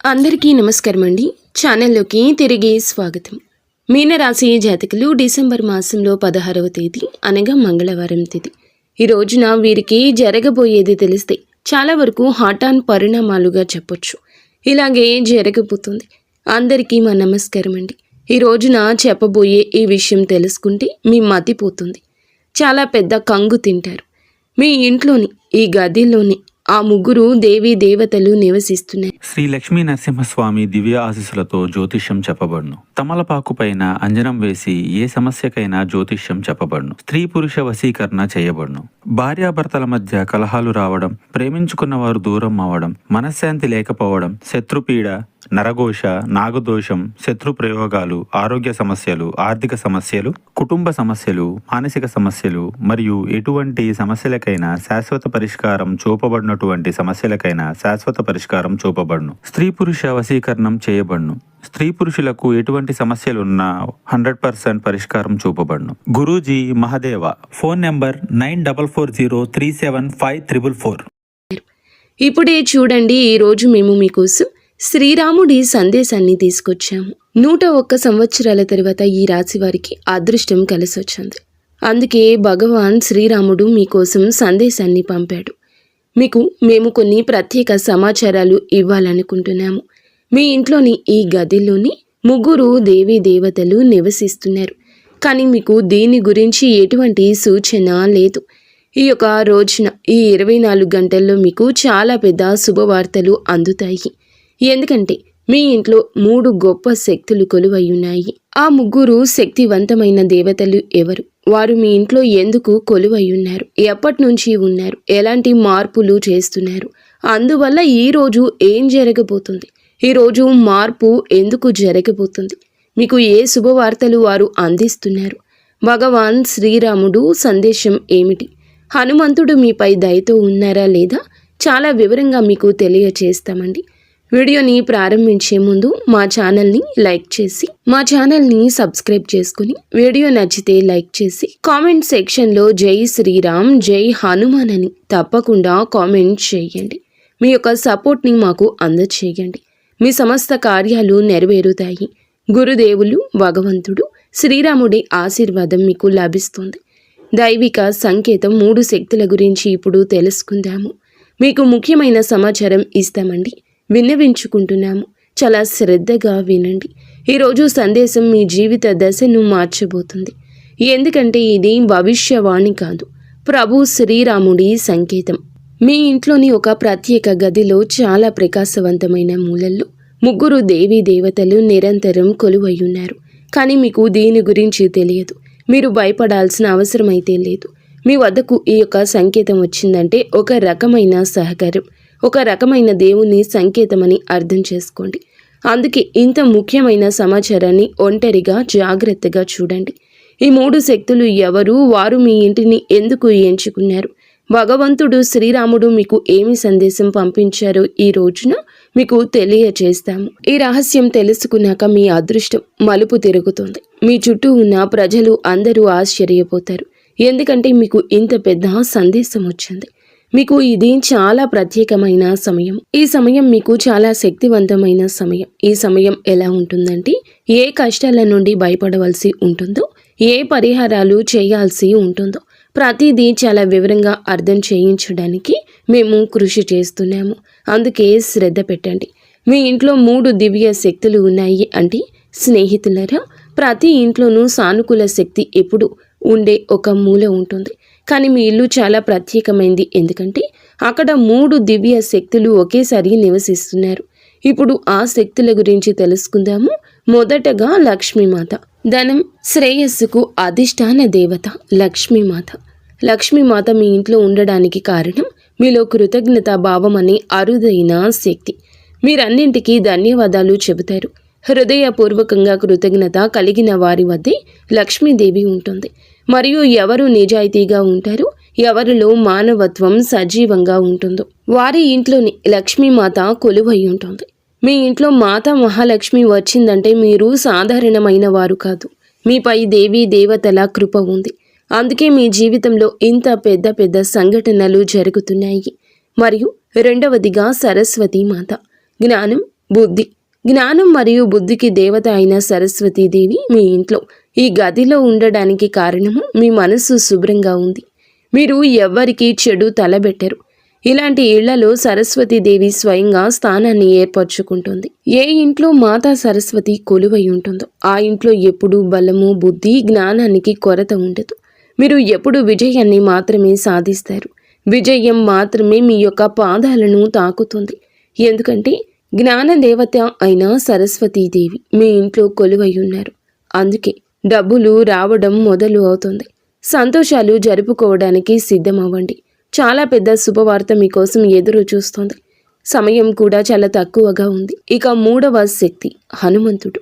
అందరికీ నమస్కారం అండి. ఛానల్లోకి తిరిగి స్వాగతం. మీనరాశి జాతకులు డిసెంబర్ మాసంలో 16వ తేదీ అనగా మంగళవారం తిథి. ఈ రోజున వీరికి జరగబోయేది తెలిస్తే చాలా వరకు హఠాన్ పరిణామాలుగా చెప్పొచ్చు. ఇలాగే జరగబోతుంది. అందరికీ మా నమస్కారం అండి. ఈ రోజున చెప్పబోయే ఈ విషయం తెలుసుకుంటే మీ మతిపోతుంది. చాలా పెద్ద కంగు తింటారు. మీ ఇంట్లోని ఈ గదిలోని ఆ ముగ్గురు దేవీ దేవతలు నివసిస్తున్నాయి. శ్రీ లక్ష్మీ నరసింహస్వామి దివ్య ఆశీస్సులతో జ్యోతిష్యం చెప్పబడును. తమలపాకు పైన అంజనం వేసి ఏ సమస్యకైనా జ్యోతిష్యం చెప్పబడును. స్త్రీ పురుష వశీకరణ చేయబడును. భార్యాభర్తల మధ్య కలహాలు రావడం, ప్రేమించుకున్న వారు దూరం అవడం, మనశ్శాంతి లేకపోవడం, శత్రుపీడ, నరఘోష, నాగదోషం, శత్రు ప్రయోగాలు, ఆరోగ్య సమస్యలు, ఆర్థిక సమస్యలు, కుటుంబ సమస్యలు, మానసిక సమస్యలు మరియు ఎటువంటి సమస్యలకైనా శాశ్వత పరిష్కారం చూపబడినటువంటి సమస్యలకైనా శాశ్వత పరిష్కారం చూపబడును. స్త్రీ పురుష వశీకరణం చేయబడును. స్త్రీ పురుషులకు ఎటువంటి సమస్యలున్నా 100% పరిష్కారం చూపబడును. గురూజీ మహదేవ. Phone number 9440375444. ఇప్పుడే చూడండి, ఈ రోజు మేము మీకోసం శ్రీరాముడి సందేశాన్ని తీసుకొచ్చాము. 101 సంవత్సరాల తర్వాత ఈ రాశి వారికి అదృష్టం కలిసొచ్చింది. అందుకే భగవాన్ శ్రీరాముడు మీకోసం సందేశాన్ని పంపాడు. మేము కొన్ని ప్రత్యేక సమాచారాలు ఇవ్వాలనుకుంటున్నాము. మీ ఇంట్లోని ఈ గదిలోని ముగ్గురు దేవీ దేవతలు నివసిస్తున్నారు. కానీ మీకు దీని గురించి ఎటువంటి సూచన లేదు. ఈ యొక్క రోజున ఈ 24 గంటల్లో మీకు చాలా పెద్ద శుభవార్తలు అందుతాయి. ఎందుకంటే మీ ఇంట్లో 3 గొప్ప శక్తులు కొలువై ఉన్నాయి. ఆ ముగ్గురు శక్తివంతమైన దేవతలు ఎవరు? వారు మీ ఇంట్లో ఎందుకు కొలువై ఉన్నారు? ఎప్పటి నుంచి ఉన్నారు? ఎలాంటి మార్పులు చేస్తున్నారు? అందువల్ల ఈరోజు ఏం జరగబోతుంది? ఈరోజు మార్పు ఎందుకు జరగబోతుంది? మీకు ఏ శుభవార్తలు వారు అందిస్తున్నారు? భగవాన్ శ్రీరాముడు సందేశం ఏమిటి? హనుమంతుడు మీపై దయతో ఉన్నారా లేదా? చాలా వివరంగా మీకు తెలియచేస్తామండి. వీడియోని ప్రారంభించే ముందు మా ఛానల్ని లైక్ చేసి మా ఛానల్ని సబ్స్క్రైబ్ చేసుకుని, వీడియో నచ్చితే లైక్ చేసి కామెంట్ సెక్షన్లో జై శ్రీరామ్, జై హనుమాన్ అని తప్పకుండా కామెంట్ చేయండి. మీ యొక్క సపోర్ట్ని మాకు అందచేయండి. మీ సమస్త కార్యాలు నెరవేరుతాయి. గురుదేవులు, భగవంతుడు శ్రీరాముడి ఆశీర్వాదం మీకు లభిస్తుంది. దైవిక సంకేతం 3 శక్తుల గురించి ఇప్పుడు తెలుసుకుందాము. మీకు ముఖ్యమైన సమాచారం ఇస్తామండి, విన్నవించుకుంటున్నాము. చాలా శ్రద్ధగా వినండి. ఈరోజు సందేశం మీ జీవిత దశను మార్చబోతుంది. ఎందుకంటే ఇది భవిష్యవాణి కాదు, ప్రభు శ్రీరాముడి సంకేతం. మీ ఇంట్లోని ఒక ప్రత్యేక గదిలో చాలా ప్రకాశవంతమైన మూలల్లో ముగ్గురు దేవీ దేవతలు నిరంతరం కొలువై ఉన్నారు. కానీ మీకు దీని గురించి తెలియదు. మీరు భయపడాల్సిన అవసరం అయితే లేదు. మీ వద్దకు ఈ యొక్క సంకేతం వచ్చిందంటే ఒక రకమైన సహకారం, ఒక రకమైన దేవుని సంకేతమని అర్థం చేసుకోండి. అందుకే ఇంత ముఖ్యమైన సమాచారాన్ని ఒంటరిగా జాగ్రత్తగా చూడండి. ఈ 3 శక్తులు ఎవరు? వారు మీ ఇంటిని ఎందుకు ఎంచుకున్నారు? భగవంతుడు శ్రీరాముడు మీకు ఏమి సందేశం పంపించారో ఈ రోజున మీకు తెలియచేస్తాము. ఈ రహస్యం తెలుసుకున్నాక మీ అదృష్టం మలుపు తిరుగుతుంది. మీ చుట్టూ ఉన్న ప్రజలు అందరూ ఆశ్చర్యపోతారు. ఎందుకంటే మీకు ఇంత పెద్ద సందేశం వచ్చింది. మీకు ఇది చాలా ప్రత్యేకమైన సమయం. ఈ సమయం మీకు చాలా శక్తివంతమైన సమయం. ఈ సమయం ఎలా ఉంటుందంటే, ఏ కష్టాల నుండి భయపడవలసి ఉంటుందో, ఏ పరిహారాలు చేయాల్సి ఉంటుందో ప్రతిదీ చాలా వివరంగా అర్థం చేయించడానికి మేము కృషి చేస్తున్నాము. అందుకే శ్రద్ధ పెట్టండి. మీ ఇంట్లో 3 దివ్య శక్తులు ఉన్నాయి అంటే స్నేహితులరా, ప్రతి ఇంట్లోనూ సానుకూల శక్తి ఎప్పుడు ఉండే ఒక మూల ఉంటుంది. కానీ మీ ఇల్లు చాలా ప్రత్యేకమైంది. ఎందుకంటే అక్కడ 3 దివ్య శక్తులు ఒకేసారి నివసిస్తున్నారు. ఇప్పుడు ఆ శక్తుల గురించి తెలుసుకుందాము. మొదటగా లక్ష్మీమాత. ధనం, శ్రేయస్సుకు అధిష్టాన దేవత లక్ష్మీమాత. లక్ష్మీమాత మీ ఇంట్లో ఉండడానికి కారణం మీలో కృతజ్ఞతా భావం అనే అరుదైన శక్తి. మీరన్నింటికీ ధన్యవాదాలు చెబుతారు. హృదయపూర్వకంగా కృతజ్ఞత కలిగిన వారి వద్దే లక్ష్మీదేవి ఉంటుంది. మరియు ఎవరు నిజాయితీగా ఉంటారో, ఎవరిలో మానవత్వం సజీవంగా ఉంటుందో వారి ఇంట్లోని లక్ష్మీమాత కొలువై ఉంటుంది. మీ ఇంట్లో మాతా మహాలక్ష్మి వచ్చిందంటే మీరు సాధారణమైన వారు కాదు. మీపై దేవీ దేవతల కృప ఉంది. అందుకే మీ జీవితంలో ఇంత పెద్ద పెద్ద సంఘటనలు జరుగుతున్నాయి. మరియు రెండవదిగా సరస్వతి మాత. జ్ఞానం, బుద్ధి. జ్ఞానం మరియు బుద్ధికి దేవత అయిన సరస్వతీదేవి మీ ఇంట్లో ఈ గదిలో ఉండడానికి కారణము మీ మనస్సు శుభ్రంగా ఉంది. మీరు ఎవ్వరికీ చెడు తలబెట్టరు. ఇలాంటి ఇళ్లలో సరస్వతీదేవి స్వయంగా స్థానాన్ని ఏర్పరచుకుంటుంది. ఏ ఇంట్లో మాతా సరస్వతి కొలువై ఉంటుందో ఆ ఇంట్లో ఎప్పుడూ బలము, బుద్ధి, జ్ఞానానికి కొరత ఉండదు. మీరు ఎప్పుడు విజయాన్ని మాత్రమే సాధిస్తారు. విజయం మాత్రమే మీ యొక్క పాదాలను తాకుతుంది. ఎందుకంటే జ్ఞానదేవత అయిన సరస్వతీదేవి మీ ఇంట్లో కొలువై ఉన్నారు. అందుకే డబ్బులు రావడం మొదలు అవుతుంది. సంతోషాలు జరుపుకోవడానికి సిద్ధమవ్వండి. చాలా పెద్ద శుభవార్త మీకోసం ఎదురు చూస్తోంది. సమయం కూడా చాలా తక్కువగా ఉంది. ఇక 3వ శక్తి హనుమంతుడు.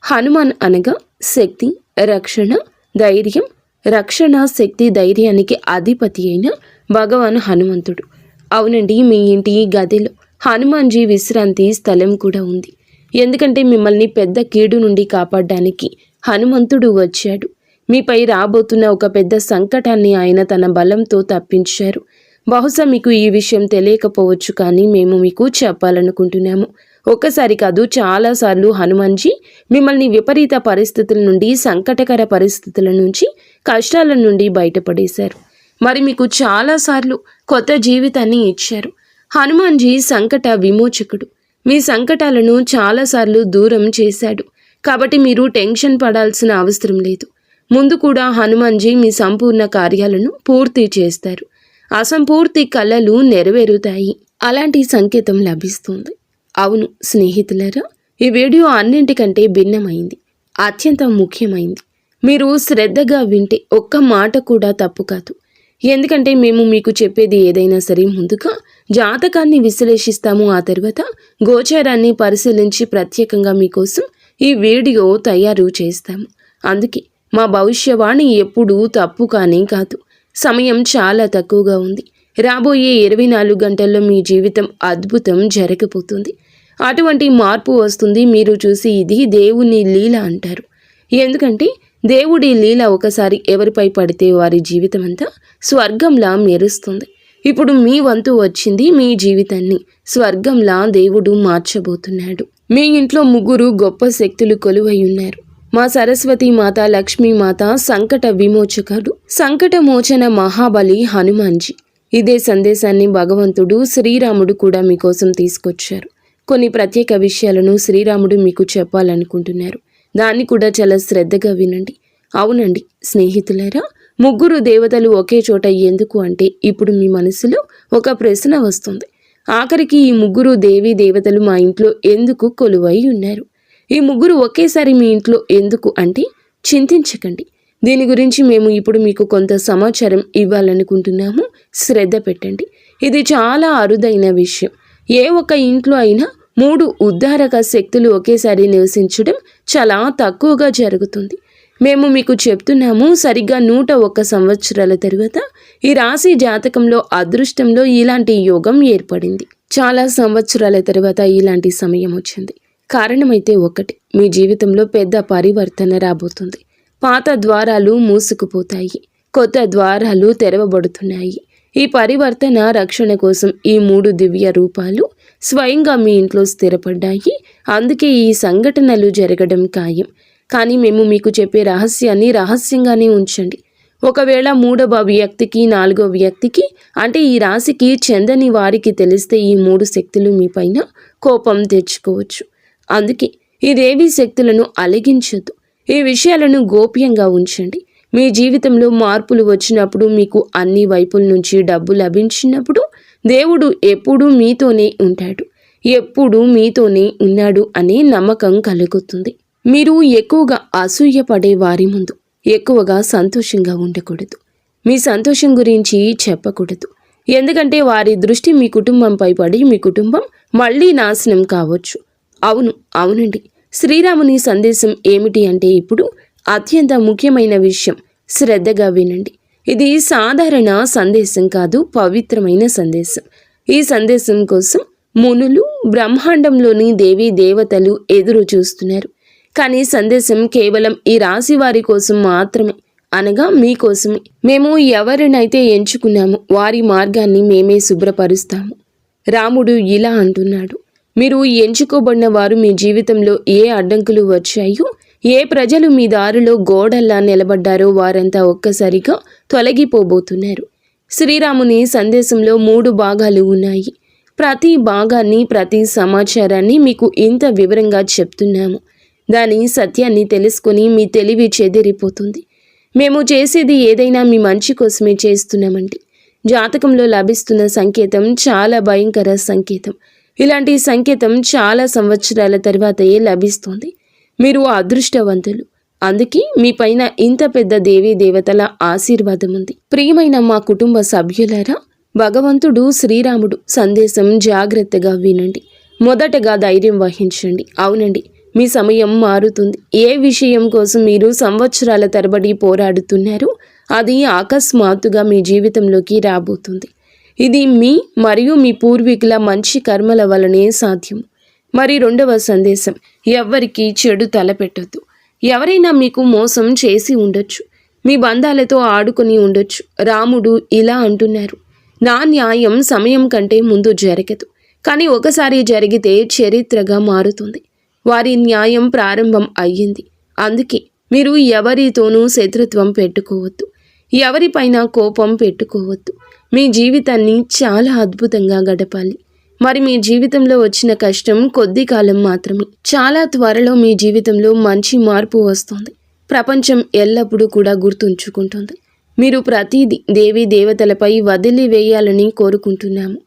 హనుమాన్ అనగా శక్తి, రక్షణ, ధైర్యం. రక్షణ, శక్తి, ధైర్యానికి అధిపతి అయిన భగవాన్ హనుమంతుడు. అవునండి, మీ ఇంటి గదిలో హనుమాన్జీ విశ్రాంతి స్థలం కూడా ఉంది. ఎందుకంటే మిమ్మల్ని పెద్ద కీడు నుండి కాపాడడానికి హనుమంతుడు వచ్చాడు. మీపై రాబోతున్న ఒక పెద్ద సంకటాన్ని ఆయన తన బలంతో తప్పించారు. బహుశా మీకు ఈ విషయం తెలియకపోవచ్చు, కానీ మేము మీకు చెప్పాలనుకుంటున్నాము. ఒక్కసారి కాదు, చాలాసార్లు హనుమాన్జీ మిమ్మల్ని విపరీత పరిస్థితుల నుండి, సంకటకర పరిస్థితుల నుంచి, కష్టాల నుండి బయటపడేశారు. మరి మీకు చాలాసార్లు కొత్త జీవితాన్ని ఇచ్చారు. హనుమాన్జీ సంకట విమోచకుడు. మీ సంకటాలను చాలాసార్లు దూరం చేశాడు. కాబట్టి మీరు టెన్షన్ పడాల్సిన అవసరం లేదు. ముందు కూడా హనుమాన్జీ మీ సంపూర్ణ కార్యాలను పూర్తి చేస్తారు. అసంపూర్తి కలలు నెరవేరుతాయి. అలాంటి సంకేతం లభిస్తుంది. అవును స్నేహితులారా, ఈ వీడియో అన్నింటికంటే భిన్నమైంది, అత్యంత ముఖ్యమైంది. మీరు శ్రద్ధగా వింటే ఒక్క మాట కూడా తప్పు కాదు. ఎందుకంటే మేము మీకు చెప్పేది ఏదైనా సరే ముందుగా జాతకాన్ని విశ్లేషిస్తాము. ఆ తర్వాత గోచారాన్ని పరిశీలించి ప్రత్యేకంగా మీకోసం ఈ వీడియో తయారు చేస్తాము. అందుకే మా భవిష్యవాణి ఎప్పుడూ తప్పు కానీ కాదు. సమయం చాలా తక్కువగా ఉంది. రాబోయే 24 గంటల్లో మీ జీవితం అద్భుతం జరగబోతుంది. అటువంటి మార్పు వస్తుంది. మీరు చూసి ఇది దేవుని లీల అంటారు. ఎందుకంటే దేవుడి లీల ఒకసారి ఎవరిపై పడితే వారి జీవితం అంతా స్వర్గంలా మెరుస్తుంది. ఇప్పుడు మీ వంతు వచ్చింది. మీ జీవితాన్ని స్వర్గంలా దేవుడు మార్చబోతున్నాడు. మీ ఇంట్లో 3 గొప్ప శక్తులు కొలువై ఉన్నారు. మా సరస్వతి మాత, లక్ష్మీ మాత, సంకట విమోచకుడు, సంకట మోచన మహాబలి హనుమాన్జీ. ఇదే సందేశాన్ని భగవంతుడు శ్రీరాముడు కూడా మీకోసం తీసుకొచ్చారు. కొన్ని ప్రత్యేక విషయాలను శ్రీరాముడు మీకు చెప్పాలనుకుంటున్నారు. దాన్ని కూడా చాలా శ్రద్ధగా వినండి. అవునండి స్నేహితులారా, 3 దేవతలు ఒకే చోట ఎందుకు అంటే ఇప్పుడు మీ మనసులో ఒక ప్రశ్న వస్తుంది. ఆఖరికి ఈ 3 దేవీ దేవతలు మా ఇంట్లో ఎందుకు కొలువై ఉన్నారు? ఈ 3 ఒకేసారి మీ ఇంట్లో ఎందుకు అంటే చింతించకండి. దీని గురించి మేము ఇప్పుడు మీకు కొంత సమాచారం ఇవ్వాలనుకుంటున్నాము. శ్రద్ధ పెట్టండి. ఇది చాలా అరుదైన విషయం. ఏ ఒక్క ఇంట్లో అయినా 3 ఉద్ధారక శక్తులు ఒకేసారి నివసించడం చాలా తక్కువగా జరుగుతుంది. మేము మీకు చెప్తున్నాము, సరిగ్గా 101 సంవత్సరాల తరువాత ఈ రాశి జాతకంలో అదృష్టంలో ఇలాంటి యోగం ఏర్పడింది. చాలా సంవత్సరాల తరువాత ఇలాంటి సమయం వచ్చింది. కారణమైతే ఒకటి, మీ జీవితంలో పెద్ద పరివర్తన రాబోతుంది. పాత ద్వారాలు మూసుకుపోతాయి, కొత్త ద్వారాలు తెరవబడుతున్నాయి. ఈ పరివర్తన రక్షణ కోసం ఈ 3 దివ్య రూపాలు స్వయంగా మీ ఇంట్లో స్థిరపడ్డాయి. అందుకే ఈ సంఘటనలు జరగడం ఖాయం. కానీ మేము మీకు చెప్పే రహస్యాన్ని రహస్యంగానే ఉంచండి. ఒకవేళ 3వ వ్యక్తికి, 4వ వ్యక్తికి అంటే ఈ రాశికి చెందని వారికి తెలిస్తే ఈ 3 శక్తులు మీ పైన కోపం తెచ్చుకోవచ్చు. అందుకే ఈ దేవీ శక్తులను అలిగించొద్దు. ఈ విషయాలను గోప్యంగా ఉంచండి. మీ జీవితంలో మార్పులు వచ్చినప్పుడు, మీకు అన్ని వైపుల నుంచి డబ్బు లభించినప్పుడు దేవుడు ఎప్పుడూ మీతోనే ఉంటాడు, ఎప్పుడూ మీతోనే ఉన్నాడు అనే నమ్మకం కలుగుతుంది. మీరు ఎక్కువగా అసూయపడే వారి ముందు ఎక్కువగా సంతోషంగా ఉండకూడదు. మీ సంతోషం గురించి చెప్పకూడదు. ఎందుకంటే వారి దృష్టి మీ కుటుంబంపై పడి మీ కుటుంబం మళ్ళీ నాశనం కావచ్చు. అవునండి, శ్రీరాముని సందేశం ఏమిటి అంటే ఇప్పుడు అత్యంత ముఖ్యమైన విషయం. శ్రద్ధగా వినండి. ఇది సాధారణ సందేశం కాదు, పవిత్రమైన సందేశం. ఈ సందేశం కోసం మునులు, బ్రహ్మాండంలోని దేవీ దేవతలు ఎదురు చూస్తున్నారు. కానీ సందేశం కేవలం ఈ రాశి వారి కోసం మాత్రమే, అనగా మీకోసమే. మేము ఎవరినైతే ఎంచుకున్నామో వారి మార్గాన్ని మేమే శుభ్రపరుస్తాము. రాముడు ఇలా అంటున్నాడు, మీరు ఎంచుకోబడిన వారు మీ జీవితంలో ఏ అడ్డంకులు వచ్చాయో, ఏ ప్రజలు మీ దారిలో గోడల్లా నిలబడ్డారో వారంతా ఒక్కసారిగా తొలగిపోబోతున్నారు. శ్రీరాముని సందేశంలో 3 భాగాలు ఉన్నాయి. ప్రతి భాగాన్ని, ప్రతి సమాచారాన్ని మీకు ఇంత వివరంగా చెప్తున్నాము. దాని సత్యాన్ని తెలుసుకొని మీ తెలివి చెదిరిపోతుంది. మేము చేసేది ఏదైనా మీ మంచి కోసమే చేస్తున్నామండి. జాతకంలో లభిస్తున్న సంకేతం చాలా భయంకర సంకేతం. ఇలాంటి సంకేతం చాలా సంవత్సరాల తర్వాతయే లభిస్తుంది. మీరు అదృష్టవంతులు. అందుకే మీ పైన ఇంత పెద్ద దేవీ దేవతల ఆశీర్వాదం ఉంది. ప్రియమైన మా కుటుంబ సభ్యులారా, భగవంతుడు శ్రీరాముడు సందేశం జాగ్రత్తగా వినండి. మొదటగా ధైర్యం వహించండి. అవునండి, మీ సమయం మారుతుంది. ఏ విషయం కోసం మీరు సంవత్సరాల తరబడి పోరాడుతున్నారో అది అకస్మాత్తుగా మీ జీవితంలోకి రాబోతుంది. ఇది మీ మరియు మీ పూర్వీకుల మంచి కర్మల వలనే సాధ్యం. మరి 2వ సందేశం, ఎవ్వరికీ చెడు తలపెట్టొద్దు. ఎవరైనా మీకు మోసం చేసి ఉండొచ్చు, మీ బంధాలతో ఆడుకొని ఉండొచ్చు. రాముడు ఇలా అంటున్నారు, నా న్యాయం సమయం కంటే ముందు జరగదు, కానీ ఒకసారి జరిగితే చరిత్రగా మారుతుంది. వారి న్యాయం ప్రారంభం అయ్యింది. అందుకే మీరు ఎవరితోనూ శత్రుత్వం పెట్టుకోవద్దు, ఎవరిపైన కోపం పెట్టుకోవద్దు. మీ జీవితాన్ని చాలా అద్భుతంగా గడపాలి. మరి మీ జీవితంలో వచ్చిన కష్టం కొద్ది కాలం మాత్రమే. చాలా త్వరలో మీ జీవితంలో మంచి మార్పు వస్తుంది. ప్రపంచం ఎల్లప్పుడూ కూడా గుర్తుంచుకుంటుంది. మీరు ప్రతిదీ దేవీ దేవతలపై వదిలివేయాలని కోరుకుంటున్నాము.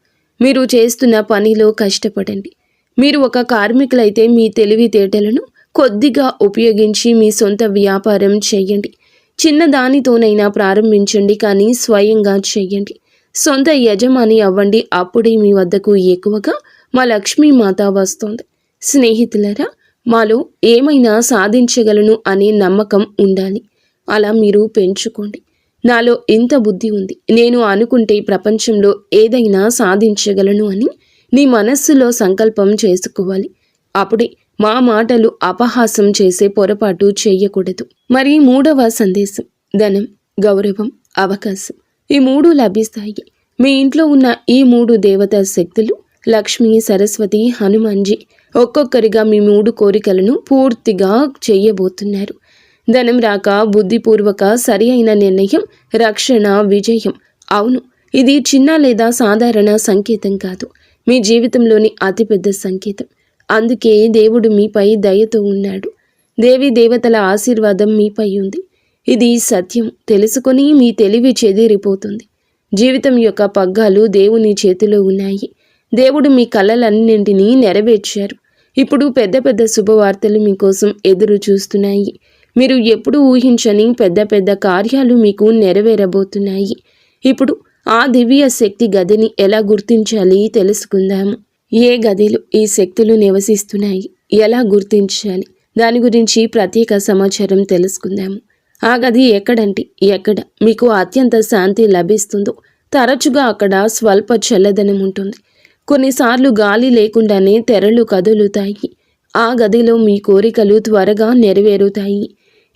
మీరు చేస్తున్న పనిలో కష్టపడండి. మీరు ఒక కార్మికులైతే మీ తెలివితేటలను కొద్దిగా ఉపయోగించి మీ సొంత వ్యాపారం చేయండి. చిన్న దానితోనైనా ప్రారంభించండి, కానీ స్వయంగా చేయండి. సొంత యజమాని అవ్వండి. అప్పుడే మీ వద్దకు ఎక్కువగా మా లక్ష్మీమాత వస్తుంది. స్నేహితులరా, మాలో ఏమైనా సాధించగలను అనే నమ్మకం ఉండాలి. అలా మీరు పెంచుకోండి. నాలో ఇంత బుద్ధి ఉంది, నేను అనుకుంటే ప్రపంచంలో ఏదైనా సాధించగలను అని నీ మనస్సులో సంకల్పం చేసుకోవాలి. అప్పుడే మా మాటలు అపహాసం చేసే పొరపాటు చేయకూడదు. మరి 3వ సందేశం, ధనం, గౌరవం, అవకాశం ఈ 3 లభిస్తాయి. మీ ఇంట్లో ఉన్న ఈ 3 దేవతా శక్తులు లక్ష్మి, సరస్వతి, హనుమాన్జీ ఒక్కొక్కరిగా మీ 3 కోరికలను పూర్తిగా చేయబోతున్నారు. ధనం రాక, బుద్ధిపూర్వక సరి అయిన నిర్ణయం, రక్షణ, విజయం. అవును, ఇది చిన్న లేదా సాధారణ సంకేతం కాదు, మీ జీవితంలోని అతిపెద్ద సంకేతం. అందుకే దేవుడు మీపై దయతో ఉన్నాడు. దేవీ దేవతల ఆశీర్వాదం మీపై ఉంది. ఇది సత్యం తెలుసుకొని మీ తెలివి చెదిరిపోతుంది. జీవితం యొక్క పగ్గాలు దేవుని చేతిలో ఉన్నాయి. దేవుడు మీ కలలన్నింటినీ నెరవేర్చారు. ఇప్పుడు పెద్ద పెద్ద శుభవార్తలు మీకోసం ఎదురు చూస్తున్నాయి. మీరు ఎప్పుడు ఊహించని పెద్ద పెద్ద కార్యాలు మీకు నెరవేరబోతున్నాయి. ఇప్పుడు ఆ దివ్య శక్తి గదిని ఎలా గుర్తించాలి తెలుసుకుందాము. ఏ గదిలో ఈ శక్తులు నివసిస్తున్నాయి, ఎలా గుర్తించాలి, దాని గురించి ప్రత్యేక సమాచారం తెలుసుకుందాము. ఆ గది ఎక్కడ మీకు అత్యంత శాంతి లభిస్తుందో, తరచుగా అక్కడ స్వల్ప చల్లదనం ఉంటుంది. కొన్నిసార్లు గాలి లేకుండానే తెరలు కదులుతాయి. ఆ గదిలో మీ కోరికలు త్వరగా నెరవేరుతాయి.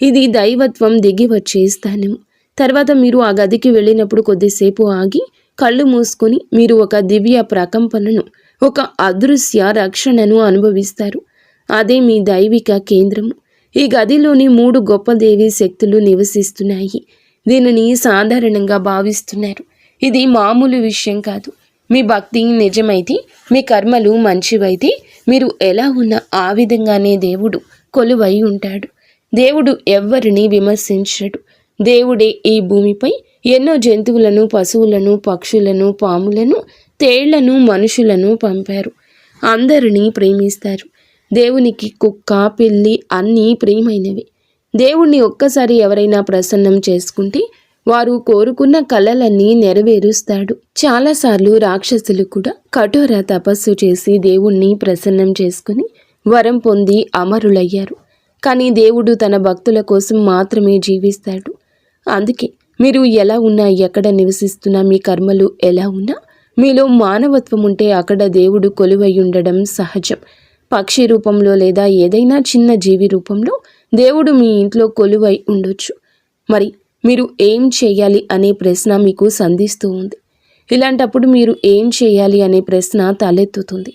ఇది దైవత్వం దిగి వచ్చే స్థానం. తర్వాత మీరు ఆ గదికి వెళ్ళినప్పుడు కొద్దిసేపు ఆగి కళ్ళు మూసుకొని మీరు ఒక దివ్య ప్రకంపనను, ఒక అదృశ్య రక్షణను అనుభవిస్తారు. అదే మీ దైవిక కేంద్రము. ఈ గదిలోని 3 గొప్ప దేవీ శక్తులు నివసిస్తున్నాయి. దీనిని సాధారణంగా భావిస్తున్నారు. ఇది మామూలు విషయం కాదు. మీ భక్తి నిజమైతే, మీ కర్మలు మంచివైతే, మీరు ఎలా ఉన్నా ఆ విధంగానే దేవుడు కొలువై ఉంటాడు. దేవుడు ఎవ్వరిని విమర్శించడు. దేవుడే ఈ భూమిపై ఎన్నో జంతువులను, పశువులను, పక్షులను, పాములను, తేళ్లను, మనుషులను పంపారు. అందరినీ ప్రేమిస్తారు. దేవునికి కుక్క, పిల్లి అన్నీ ప్రియమైనవి. దేవుణ్ణి ఒక్కసారి ఎవరైనా ప్రసన్నం చేసుకుంటే వారు కోరుకున్న కలలన్నీ నెరవేరుస్తాడు. చాలాసార్లు రాక్షసులు కూడా కఠోర తపస్సు చేసి దేవుణ్ణి ప్రసన్నం చేసుకుని వరం పొంది అమరులయ్యారు. కానీ దేవుడు తన భక్తుల కోసం మాత్రమే జీవిస్తాడు. అందుకే మీరు ఎలా ఉన్నా, ఎక్కడ నివసిస్తున్నా, మీ కర్మలు ఎలా ఉన్నా, మీలో మానవత్వం ఉంటే అక్కడ దేవుడు కొలువై ఉండడం సహజం. పక్షి రూపంలో లేదా ఏదైనా చిన్న జీవి రూపంలో దేవుడు మీ ఇంట్లో కొలువై ఉండొచ్చు. మరి మీరు ఏం చేయాలి అనే ప్రశ్న మీకు సంధిస్తూ ఉంది. ఇలాంటప్పుడు మీరు ఏం చేయాలి అనే ప్రశ్న తలెత్తుతుంది.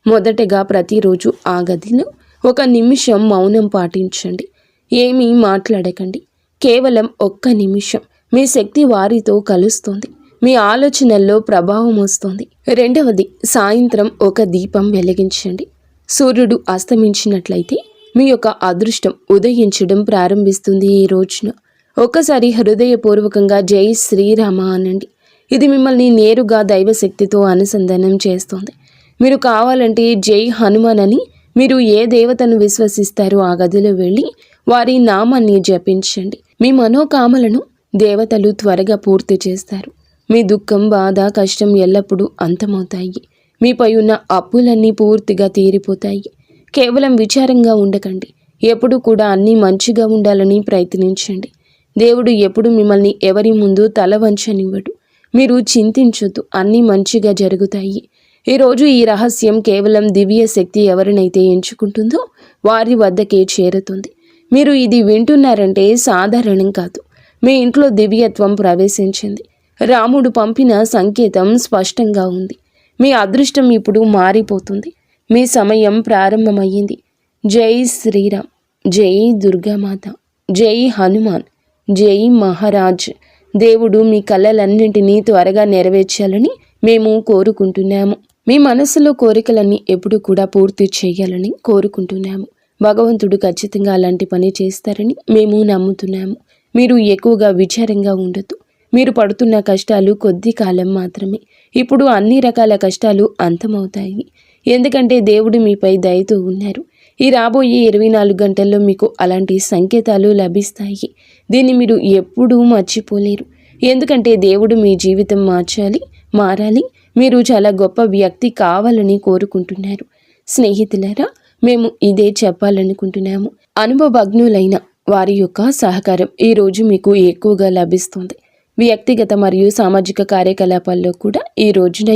మొదటగా ప్రతిరోజు ఆ గదిలో 1 నిమిషం మౌనం పాటించండి. ఏమీ మాట్లాడకండి. కేవలం 1 నిమిషం. మీ శక్తి వారితో కలుస్తుంది. మీ ఆలోచనల్లో ప్రభావం వస్తుంది. రెండవది, సాయంత్రం 1 దీపం వెలిగించండి. సూర్యుడు అస్తమించినట్లయితే మీ యొక్క అదృష్టం ఉదయించడం ప్రారంభిస్తుంది. ఈ రోజున ఒక్కసారి హృదయపూర్వకంగా జై శ్రీరామ అనండి. ఇది మిమ్మల్ని నేరుగా దైవశక్తితో అనుసంధానం చేస్తుంది. మీరు కావాలంటే జై హనుమాన్ అని మీరు ఏ దేవతను విశ్వసిస్తారో ఆ గదిలో వెళ్ళి వారి నామాన్ని జపించండి. మీ మనోకామలను దేవతలు త్వరగా పూర్తి చేస్తారు. మీ దుఃఖం, బాధ, కష్టం ఎల్లప్పుడూ అంతమవుతాయి. మీపై ఉన్న అప్పులన్నీ పూర్తిగా తీరిపోతాయి. కేవలం విచారంగా ఉండకండి. ఎప్పుడు కూడా అన్నీ మంచిగా ఉండాలని ప్రయత్నించండి. దేవుడు ఎప్పుడు మిమ్మల్ని ఎవరి ముందు తల వంచనివ్వడు. మీరు చింతించొద్దు, అన్నీ మంచిగా జరుగుతాయి. ఈరోజు ఈ రహస్యం కేవలం దివ్య శక్తి ఎవరినైతే ఎంచుకుంటుందో వారి వద్దకే చేరుతుంది. మీరు ఇది వింటున్నారంటే సాధారణం కాదు. మీ ఇంట్లో దివ్యత్వం ప్రవేశించింది. రాముడు పంపిన సంకేతం స్పష్టంగా ఉంది. మీ అదృష్టం ఇప్పుడు మారిపోతుంది. మీ సమయం ప్రారంభమయ్యింది. జై శ్రీరామ్, జై దుర్గామాత, జై హనుమాన్, జై మహారాజ్. దేవుడు మీ కలలన్నింటినీ త్వరగా నెరవేర్చాలని మేము కోరుకుంటున్నాము. మీ మనసులో కోరికలన్నీ ఎప్పుడు కూడా పూర్తి చేయాలని కోరుకుంటున్నాము. భగవంతుడు ఖచ్చితంగా అలాంటి పని చేస్తారని మేము నమ్ముతున్నాము. మీరు ఎక్కువగా విచారంగా ఉండొద్దు. మీరు పడుతున్న కష్టాలు కొద్ది కాలం మాత్రమే. ఇప్పుడు అన్ని రకాల కష్టాలు అంతమవుతాయి. ఎందుకంటే దేవుడు మీపై దయతో ఉన్నారు. ఈ రాబోయే 24 గంటల్లో మీకు అలాంటి సంకేతాలు లభిస్తాయి. దీన్ని మీరు ఎప్పుడూ మర్చిపోలేరు. ఎందుకంటే దేవుడు మీ జీవితం మారాలి. మీరు చాలా గొప్ప వ్యక్తి కావాలని కోరుకుంటున్నారు. స్నేహితులారా, మేము ఇదే చెప్పాలనుకుంటున్నాము. అనుభవజ్ఞులైన వారి యొక్క సహకారం ఈరోజు మీకు ఎక్కువగా లభిస్తుంది. వ్యక్తిగత మరియు సామాజిక కార్యకలాపాల్లో కూడా ఈ రోజున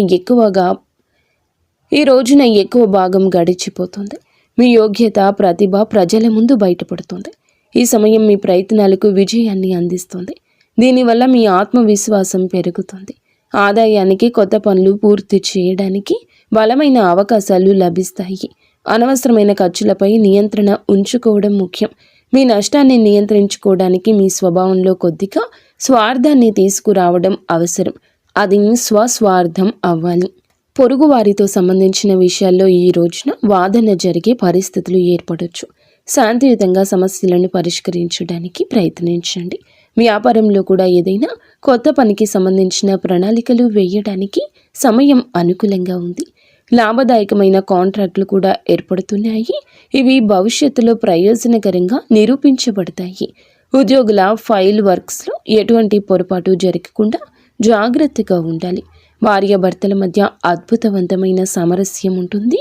ఎక్కువ భాగం గడిచిపోతుంది. మీ యోగ్యత, ప్రతిభ ప్రజల ముందు బయటపడుతుంది. ఈ సమయం మీ ప్రయత్నాలకు విజయాన్ని అందిస్తుంది. దీనివల్ల మీ ఆత్మవిశ్వాసం పెరుగుతుంది. ఆదాయానికి, కొత్త పనులు పూర్తి చేయడానికి బలమైన అవకాశాలు లభిస్తాయి. అనవసరమైన ఖర్చులపై నియంత్రణ ఉంచుకోవడం ముఖ్యం. మీ నష్టాన్ని నియంత్రించుకోవడానికి మీ స్వభావంలో కొద్దిగా స్వార్థాన్ని తీసుకురావడం అవసరం. అది స్వస్వార్థం అవ్వాలి. పొరుగు వారితో సంబంధించిన విషయాల్లో ఈ రోజున వాదన జరిగే పరిస్థితులు ఏర్పడవచ్చు. శాంతియుతంగా సమస్యలను పరిష్కరించడానికి ప్రయత్నించండి. వ్యాపారంలో కూడా ఏదైనా కొత్త పనికి సంబంధించిన ప్రణాళికలు వేయడానికి సమయం అనుకూలంగా ఉంది. లాభదాయకమైన కాంట్రాక్టులు కూడా ఏర్పడుతున్నాయి. ఇవి భవిష్యత్తులో ప్రయోజనకరంగా నిరూపించబడతాయి. ఉద్యోగుల ఫైల్ వర్క్స్లో ఎటువంటి పొరపాటు జరగకుండా జాగ్రత్తగా ఉండాలి. భార్యాభర్తల మధ్య అద్భుతవంతమైన సామరస్యం ఉంటుంది.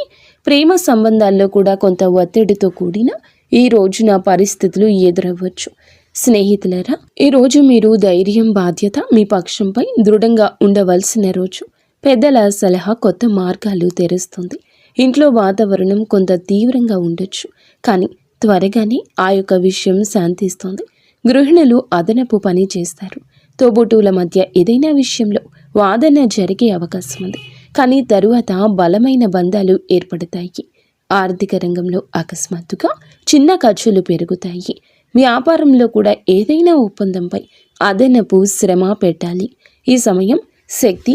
ప్రేమ సంబంధాల్లో కూడా కొంత ఒత్తిడితో కూడిన ఈ రోజున పరిస్థితులు ఎదురవ్వచ్చు. స్నేహితులారా, ఈరోజు మీరు ధైర్యం, బాధ్యత మీ పక్షంపై దృఢంగా ఉండవలసిన రోజు. పెద్దల సలహా కొత్త మార్గాలు తెరుస్తుంది. ఇంట్లో వాతావరణం కొంత తీవ్రంగా ఉండొచ్చు, కానీ త్వరగానే ఆ యొక్క విషయం శాంతిస్తుంది. గృహిణులు అదనపు పని చేస్తారు. తోబుట్టువుల మధ్య ఏదైనా విషయంలో వాదన జరిగే అవకాశం ఉంది, కానీ తరువాత బలమైన బంధాలు ఏర్పడతాయి. ఆర్థిక రంగంలో అకస్మాత్తుగా చిన్న ఖర్చులు పెరుగుతాయి. వ్యాపారంలో కూడా ఏదైనా ఒప్పందంపై అదనపు శ్రమ పెట్టాలి. ఈ సమయం శక్తి,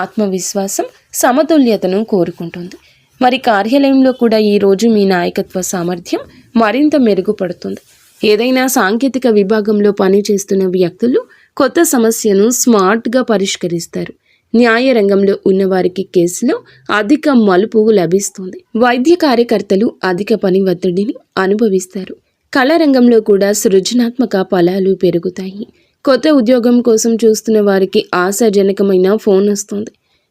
ఆత్మవిశ్వాసం, సమతుల్యతను కోరుకుంటుంది. మరి కార్యాలయంలో కూడా ఈరోజు మీ నాయకత్వ సామర్థ్యం మరింత మెరుగుపడుతుంది. ఏదైనా సాంకేతిక విభాగంలో పనిచేస్తున్న వ్యక్తులు కొత్త సమస్యను స్మార్ట్గా పరిష్కరిస్తారు. న్యాయ రంగంలో ఉన్నవారికి కేసులో అధిక మలుపు లభిస్తుంది. వైద్య కార్యకర్తలు అధిక పని ఒత్తిడిని అనుభవిస్తారు. కళారంగంలో కూడా సృజనాత్మక ఫలాలు పెరుగుతాయి. కొత్త ఉద్యోగం కోసం చూస్తున్న వారికి ఆశాజనకమైన ఫోన్ వస్తుంది.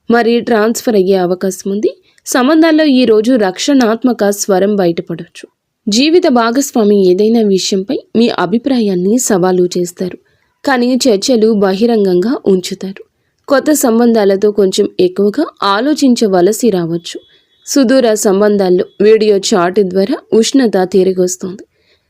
మరి ట్రాన్స్ఫర్ అయ్యే అవకాశం ఉంది. సంబంధాల్లో ఈరోజు రక్షణాత్మక స్వరం బయటపడవచ్చు. జీవిత భాగస్వామి ఏదైనా విషయంపై మీ అభిప్రాయాన్ని సవాలు చేస్తారు, కానీ చర్చలు బహిరంగంగా ఉంచుతారు. కొత్త సంబంధాలతో కొంచెం ఎక్కువగా ఆలోచించవలసి రావచ్చు. సుదూర సంబంధాల్లో వీడియో చాట్ ద్వారా ఉష్ణత తిరిగొస్తుంది.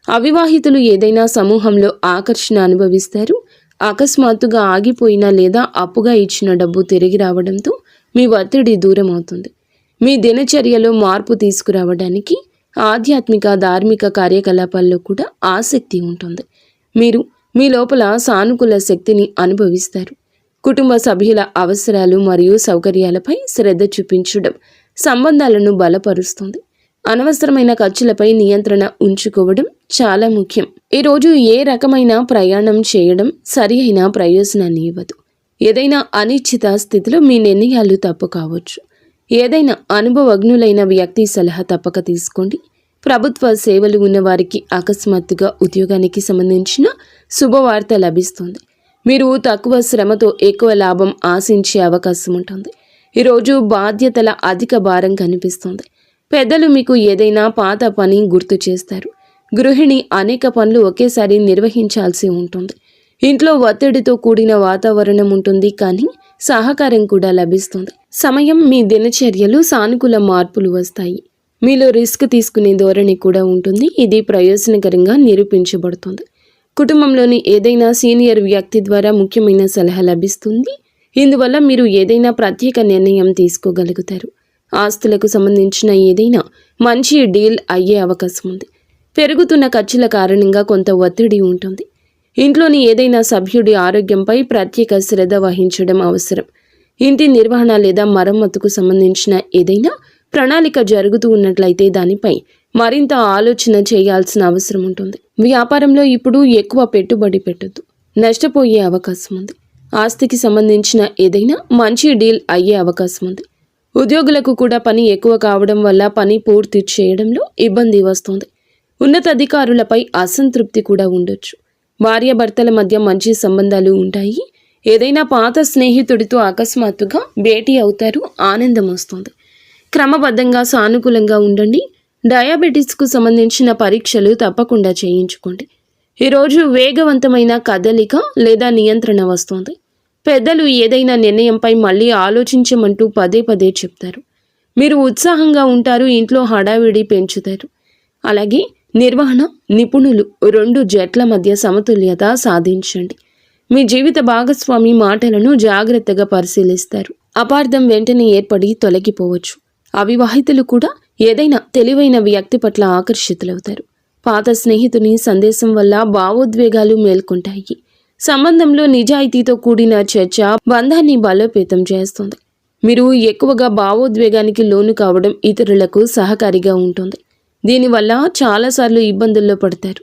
అవివాహితులు ఏదైనా సమూహంలో ఆకర్షణ అనుభవిస్తారు. అకస్మాత్తుగా ఆగిపోయిన లేదా అప్పుగా ఇచ్చిన డబ్బు తిరిగి రావడంతో మీ ఒత్తిడి దూరం అవుతుంది. మీ దినచర్యలో మార్పు తీసుకురావడానికి ఆధ్యాత్మిక ధార్మిక కార్యకలాపాల్లో కూడా ఆసక్తి ఉంటుంది. మీరు మీ లోపల సానుకూల శక్తిని అనుభవిస్తారు. కుటుంబ సభ్యుల అవసరాలు మరియు సౌకర్యాలపై శ్రద్ధ చూపించడం సంబంధాలను బలపరుస్తుంది. అనవసరమైన ఖర్చులపై నియంత్రణ ఉంచుకోవడం చాలా ముఖ్యం. ఈరోజు ఏ రకమైన ప్రయాణం చేయడం సరి అయిన ప్రయోజనాన్ని ఇవ్వదు. ఏదైనా అనిశ్చిత స్థితిలో మీ నిర్ణయాలు తప్పు కావచ్చు. ఏదైనా అనుభవజ్ఞులైన వ్యక్తి సలహా తప్పక తీసుకోండి. ప్రభుత్వ సేవలు ఉన్న వారికి అకస్మాత్తుగా ఉద్యోగానికి సంబంధించిన శుభవార్త లభిస్తుంది. మీరు తక్కువ శ్రమతో ఎక్కువ లాభం ఆశించే అవకాశం ఉంటుంది. ఈరోజు బాధ్యతల అధిక భారం కనిపిస్తుంది. పెద్దలు మీకు ఏదైనా పాత పని గుర్తు చేస్తారు. గృహిణి అనేక పనులు ఒకేసారి నిర్వహించాల్సి ఉంటుంది. ఇంట్లో ఒత్తిడితో కూడిన వాతావరణం ఉంటుంది, కానీ సహకారం కూడా లభిస్తుంది. సమయం మీ దినచర్యలు సానుకూల మార్పులు వస్తాయి. మీలో రిస్క్ తీసుకునే ధోరణి కూడా ఉంటుంది. ఇది ప్రయోజనకరంగా నిరూపించబడుతుంది. కుటుంబంలోని ఏదైనా సీనియర్ వ్యక్తి ద్వారా ముఖ్యమైన సలహా లభిస్తుంది. ఇందువల్ల మీరు ఏదైనా ప్రత్యేక నిర్ణయం తీసుకోగలుగుతారు. ఆస్తులకు సంబంధించిన ఏదైనా మంచి డీల్ అయ్యే అవకాశం ఉంది. పెరుగుతున్న ఖర్చుల కారణంగా కొంత ఒత్తిడి ఉంటుంది. ఇంట్లోని ఏదైనా సభ్యుడి ఆరోగ్యంపై ప్రత్యేక శ్రద్ధ వహించడం అవసరం. ఇంటి నిర్వహణ లేదా మరమ్మతుకు సంబంధించిన ఏదైనా ప్రణాళిక జరుగుతూ ఉన్నట్లయితే దానిపై మరింత ఆలోచన చేయాల్సిన అవసరం ఉంటుంది. వ్యాపారంలో ఇప్పుడు ఎక్కువ పెట్టుబడి పెట్టొద్దు, నష్టపోయే అవకాశం ఉంది. ఆస్తికి సంబంధించిన ఏదైనా మంచి డీల్ అయ్యే అవకాశం ఉంది. ఉద్యోగులకు కూడా పని ఎక్కువ కావడం వల్ల పని పూర్తి చేయడంలో ఇబ్బంది వస్తుంది. ఉన్నతాధికారులపై అసంతృప్తి కూడా ఉండొచ్చు. భార్యాభర్తల మధ్య మంచి సంబంధాలు ఉంటాయి. ఏదైనా పాత స్నేహితుడితో అకస్మాత్తుగా భేటీ అవుతారు, ఆనందం వస్తుంది. క్రమబద్ధంగా సానుకూలంగా ఉండండి. డయాబెటీస్కు సంబంధించిన పరీక్షలు తప్పకుండా చేయించుకోండి. ఈరోజు వేగవంతమైన కదలిక లేదా నియంత్రణ వస్తుంది. పెద్దలు ఏదైనా నిర్ణయంపై మళ్ళీ ఆలోచించమంటూ పదే పదే చెప్తారు. మీరు ఉత్సాహంగా ఉంటారు, ఇంట్లో హడావిడి పెంచుతారు. అలాగే నిర్వహణ నిపుణులు 2 జట్ల మధ్య సమతుల్యత సాధించండి. మీ జీవిత భాగస్వామి మాటలను జాగ్రత్తగా పరిశీలిస్తారు. అపార్థం వెంటనే ఏర్పడి తొలగిపోవచ్చు. అవివాహితులు కూడా ఏదైనా తెలివైన వ్యక్తి పట్ల ఆకర్షితులవుతారు. పాత స్నేహితుని సందేశం వల్ల భావోద్వేగాలు మేల్కొంటాయి. సంబంధంలో నిజాయితీతో కూడిన చర్చ బంధాన్ని బలోపేతం చేస్తుంది. మీరు ఎక్కువగా భావోద్వేగానికి లోను కావడం ఇతరులకు సహకారిగా ఉంటుంది. దీనివల్ల చాలాసార్లు ఇబ్బందుల్లో పడతారు.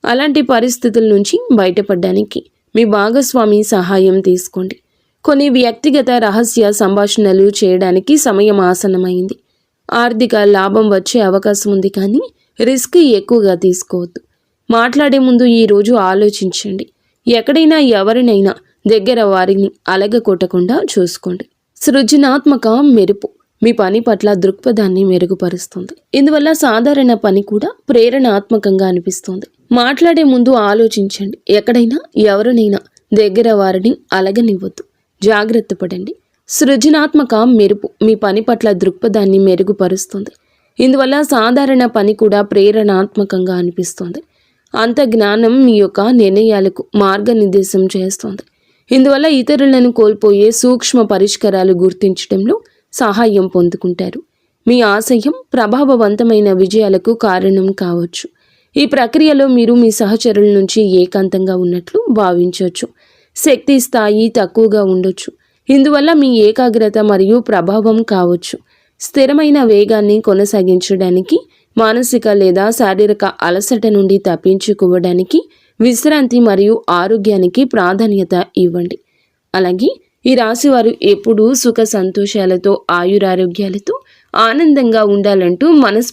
అలాంటి పరిస్థితుల నుంచి బయటపడడానికి మీ భాగస్వామి సహాయం తీసుకోండి. కొన్ని వ్యక్తిగత రహస్య సంభాషణలు చేయడానికి సమయం ఆసన్నమైంది. ఆర్థిక లాభం వచ్చే అవకాశం ఉంది, కానీ రిస్క్ ఎక్కువగా తీసుకోవద్దు. మాట్లాడే ముందు ఈరోజు ఆలోచించండి. ఎక్కడైనా ఎవరినైనా దగ్గర వారిని అలగకొట్టకుండా చూసుకోండి. సృజనాత్మక మెరుపు మీ పని పట్ల దృక్పథాన్ని మెరుగుపరుస్తుంది. ఇందువల్ల సాధారణ పని కూడా ప్రేరణాత్మకంగా అనిపిస్తుంది. మాట్లాడే ముందు ఆలోచించండి. ఎక్కడైనా ఎవరినైనా దగ్గర వారిని అలగనివ్వద్దు. జాగ్రత్త పడండి. సృజనాత్మక మెరుపు మీ పని పట్ల దృక్పథాన్ని మెరుగుపరుస్తుంది. ఇందువల్ల సాధారణ పని కూడా ప్రేరణాత్మకంగా అనిపిస్తుంది. అంత జ్ఞానం మీ యొక్క నిర్ణయాలకు మార్గనిర్దేశం చేస్తుంది. ఇందువల్ల ఇతరులను కోల్పోయే సూక్ష్మ పరిష్కారాలు గుర్తించడంలో సహాయం పొందుకుంటారు. మీ ఆశయం ప్రభావవంతమైన విజయాలకు కారణం కావచ్చు. ఈ ప్రక్రియలో మీరు మీ సహచరుల నుంచి ఏకాంతంగా ఉన్నట్లు భావించవచ్చు. శక్తి స్థాయి తక్కువగా ఉండొచ్చు. ఇందువల్ల మీ ఏకాగ్రత మరియు ప్రభావం కావచ్చు. స్థిరమైన వేగాన్ని కొనసాగించడానికి, మానసిక లేదా శారీరక అలసట నుండి తప్పించుకోవడానికి విశ్రాంతి మరియు ఆరోగ్యానికి ప్రాధాన్యత ఇవ్వండి. అలాగే ఈ రాశివారు ఎప్పుడూ సుఖ సంతోషాలతో ఆయురారోగ్యాలతో ఆనందంగా ఉండాలంటూ మనస్ఫూర్తిగా